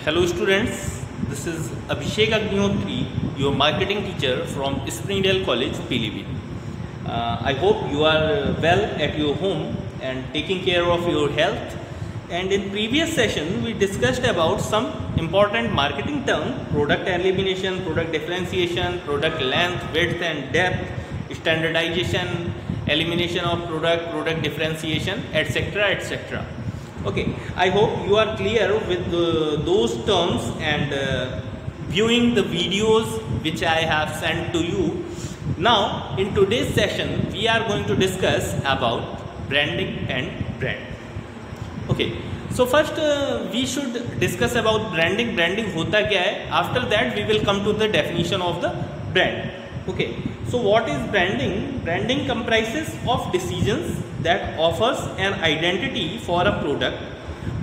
Hello students, this is Abhishek Agnihotri, your marketing teacher from Springdale College, Pilibhit. I hope you are well at your home and taking care of your health. And in previous session, we discussed about some important marketing terms: product elimination, product differentiation, product length, width and depth, standardization, elimination of product, product differentiation, etc. etc. Okay, I hope you are clear with those terms and viewing the videos which I have sent to you. Now, in today's session, we are going to discuss about branding and brand. Okay, so first we should discuss about branding. Branding होता क्या है? After that, we will come to the definition of the brand. Okay, so what is branding? Branding comprises of decisions that offers an identity for a product.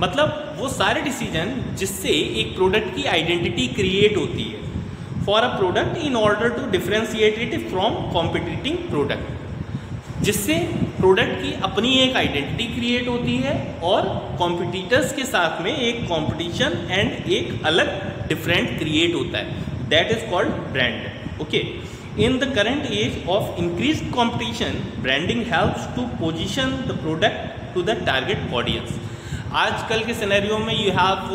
मतलब वो सारे decision जिससे एक product की identity create होती है for a product in order to differentiate it from competing product, जिससे product की अपनी एक आइडेंटिटी क्रिएट होती है और कॉम्पिटिटर्स के साथ में एक कॉम्पिटिशन एंड एक अलग डिफरेंट क्रिएट होता है. That is called brand. Okay, in the current age of increased competition, branding helps to position the product to the target audience. आजकल के सिनेरियो में you have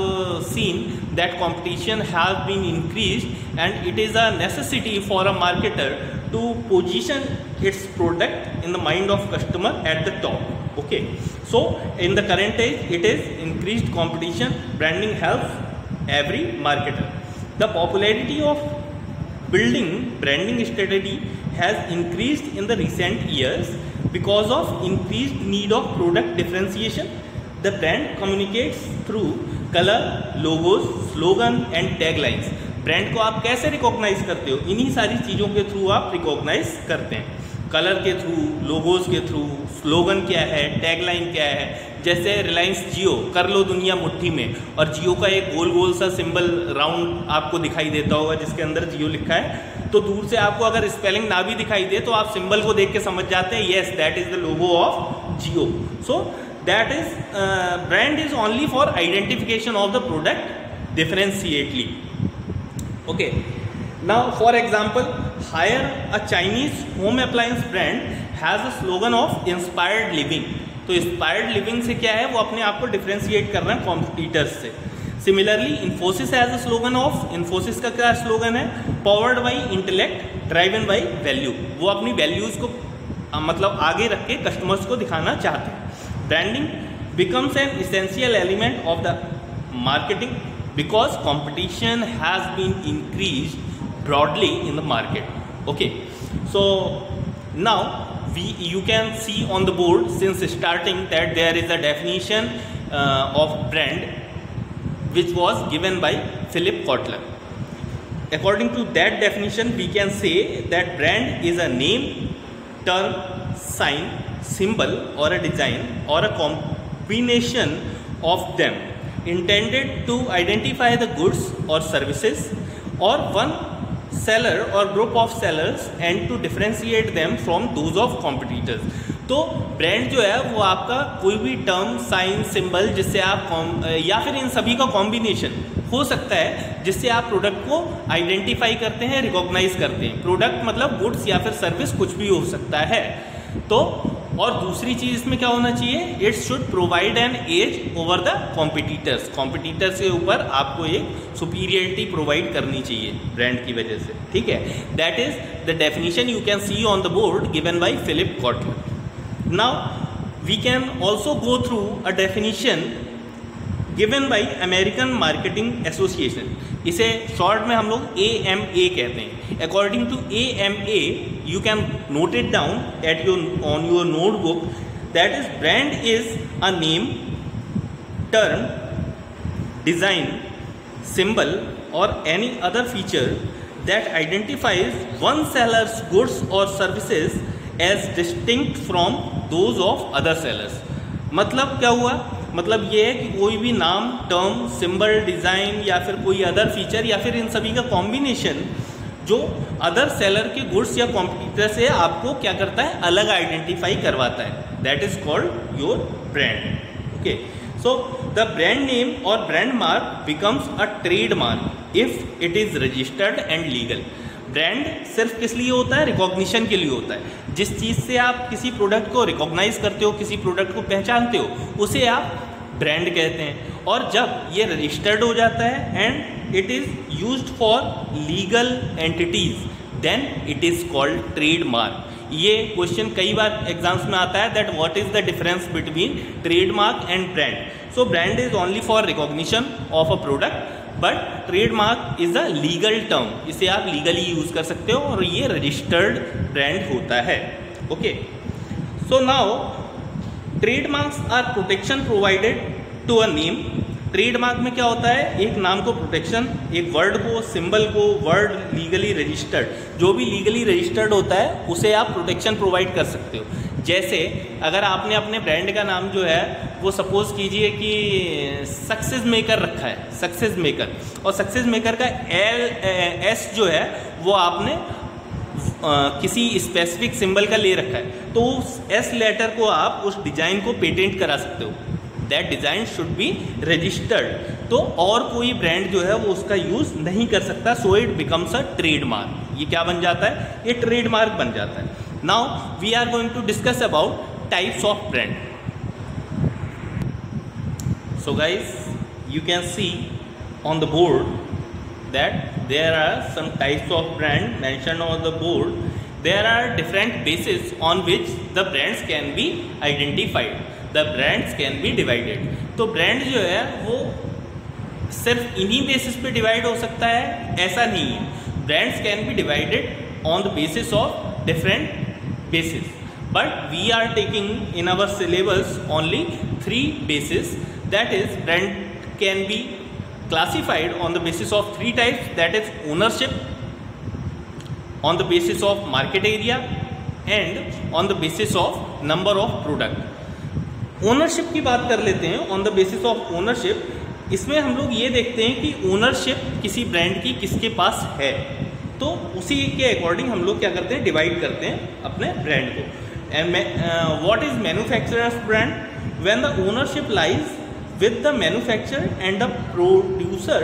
seen that competition has been increased and it is a necessity for a marketer to position its product in the mind of customer at the top. Okay, so in the current age it is increased competition. Branding helps every marketer. The popularity of building branding strategy has increased in the recent years because of increased need of product differentiation. The brand communicates through color, logos, slogan and taglines. Brand को आप कैसे recognise करते हो? इन्हीं सारी चीज़ों के through आप रिकॉग्नाइज करते हैं. कलर के थ्रू, लोगोज के थ्रू, स्लोगन क्या है, टैगलाइन क्या है. जैसे रिलायंस जियो, कर लो दुनिया मुट्ठी में, और जियो का एक गोल गोल सा सिंबल राउंड आपको दिखाई देता होगा जिसके अंदर जियो लिखा है. तो दूर से आपको अगर स्पेलिंग ना भी दिखाई दे तो आप सिंबल को देख के समझ जाते हैं yes that is the logo of Jio. So that is brand is only for identification of the product differentially. Okay, now for example, hire a Chinese home appliance brand has a slogan of inspired living. तो inspired living से क्या है? वो अपने आप को differentiate कर रहे हैं कॉम्पिटिटर्स से. Similarly Infosys has a slogan of, Infosys का क्या स्लोगन है? Powered by intellect, driven by value. वो अपनी वैल्यूज को मतलब आगे रख के कस्टमर्स को दिखाना चाहते हैं. Branding becomes N essential element of the marketing because competition has been increased broadly in the market. Okay, so now you can see on the board since starting that there is a definition of brand which was given by Philip Kotler. According to that definition, we can say that brand is a name, term, sign, symbol or a design or a combination of them intended to identify the goods or services or one seller or group of sellers and to differentiate them from those of competitors. तो brand जो है वो आपका कोई भी term, sign, symbol जिससे आप या फिर इन सभी का कॉम्बिनेशन हो सकता है जिससे आप प्रोडक्ट को आइडेंटिफाई करते हैं, रिकॉग्नाइज करते हैं. प्रोडक्ट मतलब गुड्स या फिर सर्विस कुछ भी हो सकता है. तो और दूसरी चीज इसमें क्या होना चाहिए? It should provide an edge over the competitors. Competitors के ऊपर आपको एक सुपीरियरिटी प्रोवाइड करनी चाहिए ब्रांड की वजह से. ठीक है, that is the definition you can see on the board given by Philip Kotler. Now we can also go through a definition given by American Marketing Association. इसे शॉर्ट में हम लोग AMA कहते हैं. According to AMA, you can note it down on your notebook. That is, brand is a name, term, design, symbol, or any other feature that identifies one seller's goods or services as distinct from those of other sellers. मतलब क्या हुआ? मतलब ये है कि कोई भी नाम, टर्म, सिंबल, डिज़ाइन या फिर कोई अदर फीचर या फिर इन सभी का कॉम्बिनेशन जो अदर सेलर के गुड्स या कॉम्पिटिटर से आपको क्या करता है? अलग आइडेंटिफाई करवाता है. That is called your brand. Okay, So the brand name or brand mark becomes a trademark if it is registered and legal. Brand सिर्फ किस लिए होता है? रिकॉग्निशन के लिए होता है। जिस चीज़ से आप किसी प्रोडक्ट को रिकॉग्नाइज करते हो, किसी प्रोडक्ट को पहचानते हो, उसे आप ब्रांड कहते हैं। और जब ये रजिस्टर्ड हो जाता है and it is used for legal entities, then it is called trademark. ये क्वेश्चन कई बार एग्जाम्स में आता है that what is the difference between trademark and brand. So brand is only for recognition of a product, but trademark is a legal term, इसे आप legally use कर सकते हो और ये रजिस्टर्ड ब्रांड होता है। Okay, so now trademarks are protection provided to a name. Trademark में क्या होता है? एक नाम को प्रोटेक्शन, एक वर्ड को, सिंबल को, वर्ड लीगली रजिस्टर्ड, जो भी लीगली रजिस्टर्ड होता है उसे आप प्रोटेक्शन प्रोवाइड कर सकते हो। जैसे अगर आपने अपने ब्रांड का नाम जो है वो सपोज कीजिए कि सक्सेस मेकर रखा है, सक्सेस मेकर, और सक्सेस मेकर का एस जो है वो आपने किसी स्पेसिफिक सिंबल का ले रखा है, तो उस एस लेटर को आप उस डिजाइन को पेटेंट करा सकते हो। That design should be registered, तो और कोई ब्रांड जो है वो उसका यूज नहीं कर सकता। So it becomes a trademark. ये क्या बन जाता है? ये ट्रेडमार्क बन जाता है। Now we are going to discuss about types of brand. So guys, you can see on the board that there are some types of brand mentioned on the board. There are different bases on which the brands can be identified. The brands can be divided. तो brand जो है वो सिर्फ इन्हीं basis पे divide हो सकता है, ऐसा नहीं है। Brands can be divided on the basis of different bases. But we are taking in our syllabus only 3 bases. That is, brand can be classified on the basis of 3 types, that is ownership, on the basis of market area, and on the basis of number of product। Ownership की बात कर लेते हैं। On the basis of ownership, इसमें हम लोग ये देखते हैं कि ओनरशिप किसी ब्रांड की किसके पास है, तो उसी के अकॉर्डिंग हम लोग क्या करते हैं? डिवाइड करते हैं अपने ब्रांड को। And what is manufacturers brand? When the ownership lies with the manufacturer and the producer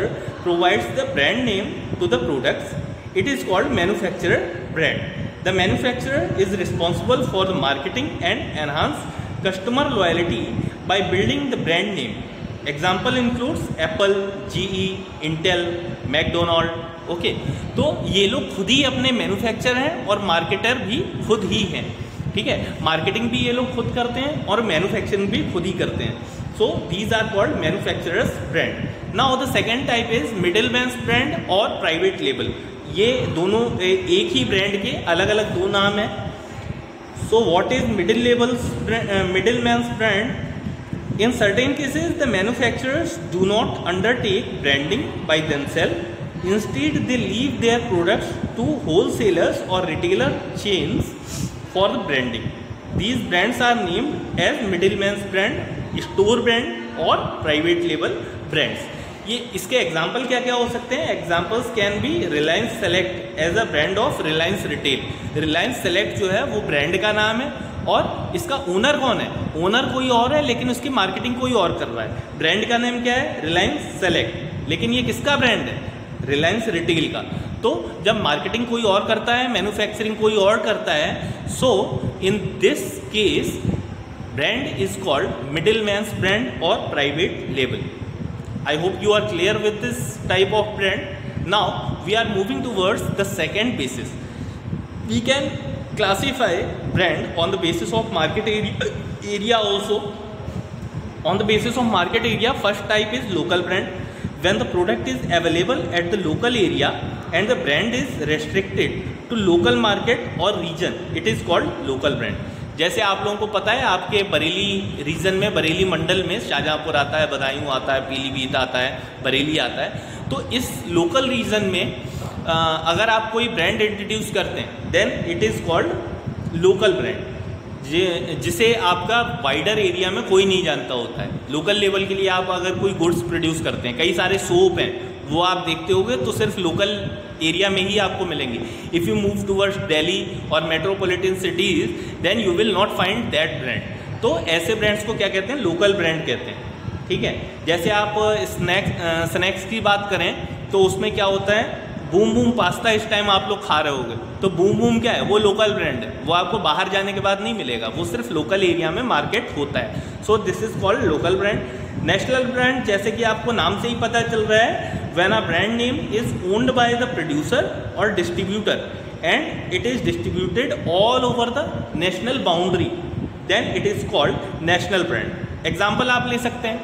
provides the brand name to the products, it is called manufacturer brand. The manufacturer is responsible for the marketing and enhance customer loyalty by building the brand name. Example includes Apple, GE, Intel, McDonald. Okay, तो ये लोग खुद ही अपने manufacturer हैं और marketer भी खुद ही हैं। ठीक है, मार्केटिंग भी ये लोग खुद करते हैं और मैन्युफैक्चरिंग भी खुद ही करते हैं। So these are called manufacturers brand. Now the second type is middleman's brand और private label. ये दोनों एक ही ब्रांड के अलग अलग 2 नाम हैं। So what is middleman's brand? In certain cases the manufacturers do not undertake branding by themselves. Instead they leave their products to wholesalers or retailer chains for the branding. These brands are named as middleman's brand, store brand और private label brands. ये इसके example क्या क्या हो सकते हैं? Examples can be Reliance Select as a brand of Reliance Retail. Reliance Select जो है वो ब्रांड का नाम है और इसका ओनर कौन है? ओनर कोई और है लेकिन उसकी मार्केटिंग कोई और कर रहा है। ब्रांड का नेम क्या है? रिलायंस सेलेक्ट, लेकिन ये किसका ब्रांड है? रिलायंस रिटेल का। तो जब मार्केटिंग कोई और करता है, मैन्युफैक्चरिंग कोई और करता है, so in this case brand is called middleman's brand or private label. I hope you are clear with this type of brand. Now we are moving towards the second basis. We can classify brand on the basis of market area also. On the basis of market area, first type is local brand. When the product is available at the local area and the brand is restricted to local market or region, it is called local brand. जैसे आप लोगों को पता है आपके Bareilly reason में, बरेली मंडल में शाहजहाँपुर आता है, बदायूं आता है, पीलीभीत आता है, बरेली आता है, तो इस लोकल रीजन में अगर आप कोई ब्रांड इंट्रोड्यूस करते हैं then it is called local brand, जिसे आपका वाइडर एरिया में कोई नहीं जानता होता है। लोकल लेवल के लिए आप अगर कोई गुड्स प्रोड्यूस करते हैं, कई सारे सोप हैं वो आप देखते होगे तो सिर्फ लोकल एरिया में ही आपको मिलेंगे। If you move towards Delhi और metropolitan cities then you will not find that brand. तो ऐसे ब्रांड्स को क्या कहते हैं? लोकल ब्रांड कहते हैं। ठीक है। जैसे आप स्नैक्स की बात करें तो उसमें क्या होता है, बूम बूम पास्ता इस टाइम आप लोग खा रहे होगे, तो बूम बूम क्या है, वो लोकल ब्रांड है, वो आपको बाहर जाने के बाद नहीं मिलेगा, वो सिर्फ लोकल एरिया में मार्केट होता है। So this is called local brand. National brand, जैसे कि आपको नाम से ही पता चल रहा है, when a brand name is owned by the producer और distributor and it is distributed all over the national boundary, then it is called national brand. Example आप ले सकते हैं,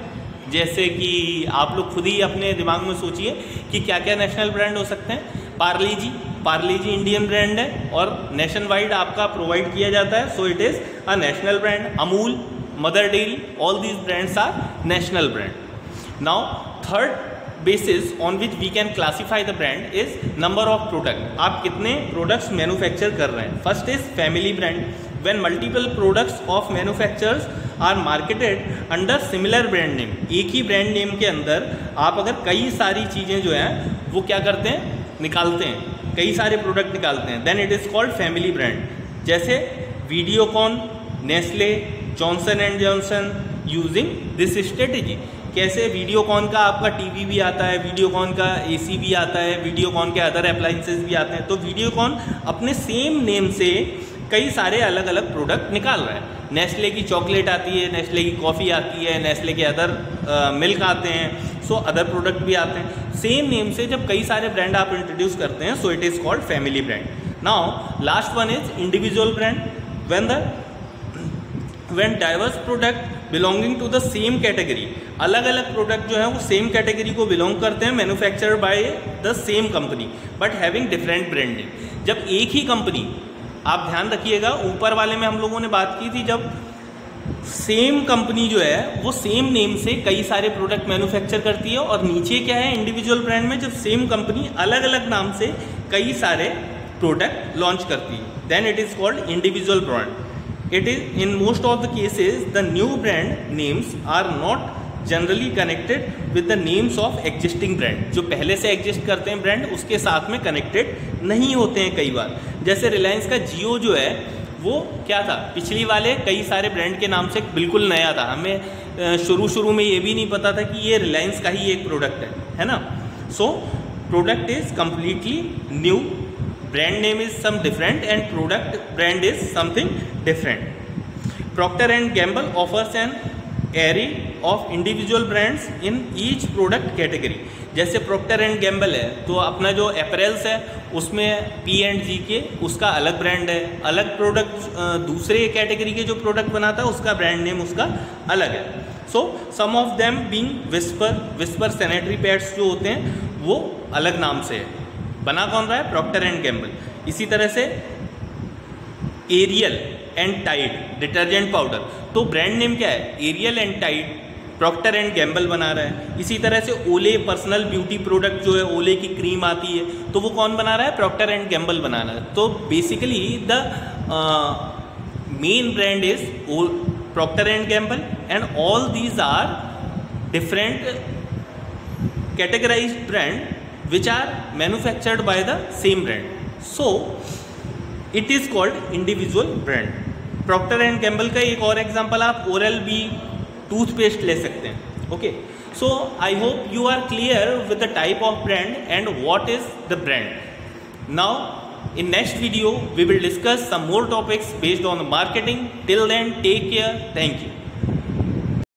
जैसे कि आप लोग खुद ही अपने दिमाग में सोचिए कि क्या क्या नेशनल ब्रांड हो सकते हैं। पार्ले जी इंडियन ब्रांड है और नेशन वाइड आपका प्रोवाइड किया जाता है, so it is a national brand. Amul, Mother Dairy, all these brands are national brand. Now third basis on which we can classify the brand is number of product, आप कितने products manufacture कर रहे हैं। First is family brand, when multiple products of manufacturers are marketed under similar brand name, एक ही brand name के अंदर आप अगर कई सारी चीज़ें जो हैं वो क्या करते हैं, निकालते हैं, कई सारे प्रोडक्ट निकालते हैं, then it is called family brand. जैसे Videocon, Nestle, Johnson and Johnson using this strategy. कैसे वीडियोकॉन का आपका टीवी भी आता है, वीडियोकॉन का एसी भी आता है, वीडियोकॉन के अदर अप्लाइंसेस भी आते हैं, तो वीडियोकॉन अपने सेम नेम से कई सारे अलग अलग प्रोडक्ट निकाल रहा है। नेस्ले की चॉकलेट आती है, नेस्ले की कॉफ़ी आती है, नेस्ले के अदर मिल्क आते हैं, सो अदर प्रोडक्ट भी आते हैं। सेम नेम से जब कई सारे ब्रांड आप इंट्रोड्यूस करते हैं, सो it is called family brand. Now last one is individual brand. when diverse product belonging to the same category, अलग अलग प्रोडक्ट जो है वो सेम कैटेगरी को बिलोंग करते हैं, manufactured by the same company but having different branding. जब एक ही कंपनी, आप ध्यान रखिएगा, ऊपर वाले में हम लोगों ने बात की थी, जब सेम कंपनी जो है वो सेम नेम से कई सारे प्रोडक्ट मैन्युफैक्चर करती है, और नीचे क्या है इंडिविजुअल ब्रांड में, जब सेम कंपनी अलग अलग नाम से कई सारे प्रोडक्ट लॉन्च करती है, then it is called individual brand. It is in most of the cases the new brand names are not generally connected with the names of existing brand। जो पहले से एग्जिस्ट करते हैं ब्रांड उसके साथ में कनेक्टेड नहीं होते हैं कई बार। जैसे रिलायंस का जियो जो है वो क्या था, पिछली वाले कई सारे ब्रांड के नाम से बिल्कुल नया था, हमें शुरू में ये भी नहीं पता था कि ये रिलायंस का ही एक प्रोडक्ट है ना। So product is completely new, brand name is some different and product brand is something different. Procter and Gamble offers an array of individual brands in each product category। जैसे Procter and Gamble है तो अपना जो apparels है उसमें P&G के उसका अलग ब्रांड है, अलग प्रोडक्ट दूसरे कैटेगरी के जो प्रोडक्ट बनाता है उसका ब्रांड नेम उसका अलग है। So some of them being Whisper sanitary pads जो होते हैं वो अलग नाम से है, बना कौन रहा है, प्रॉक्टर एंड गैम्बल। इसी तरह से Ariel and Tide detergent powder, तो ब्रांड नेम क्या है, Ariel and Tide, Procter and Gamble बना रहा है। इसी तरह से ओले पर्सनल ब्यूटी प्रोडक्ट जो है, ओले की क्रीम आती है, तो वो कौन बना रहा है, प्रॉक्टर एंड गैम्बल बना रहा है। तो basically the main brand is Procter and Gamble and all these are different categorised brand which are manufactured by the same brand, so it is called individual brand। Procter and Gamble का एक और example आप Oral-B toothpaste ले सकते हैं। Okay, so I hope you are clear with the type of brand and what is the brand. Now in next video we will discuss some more topics based on marketing. Till then, take care. Thank you.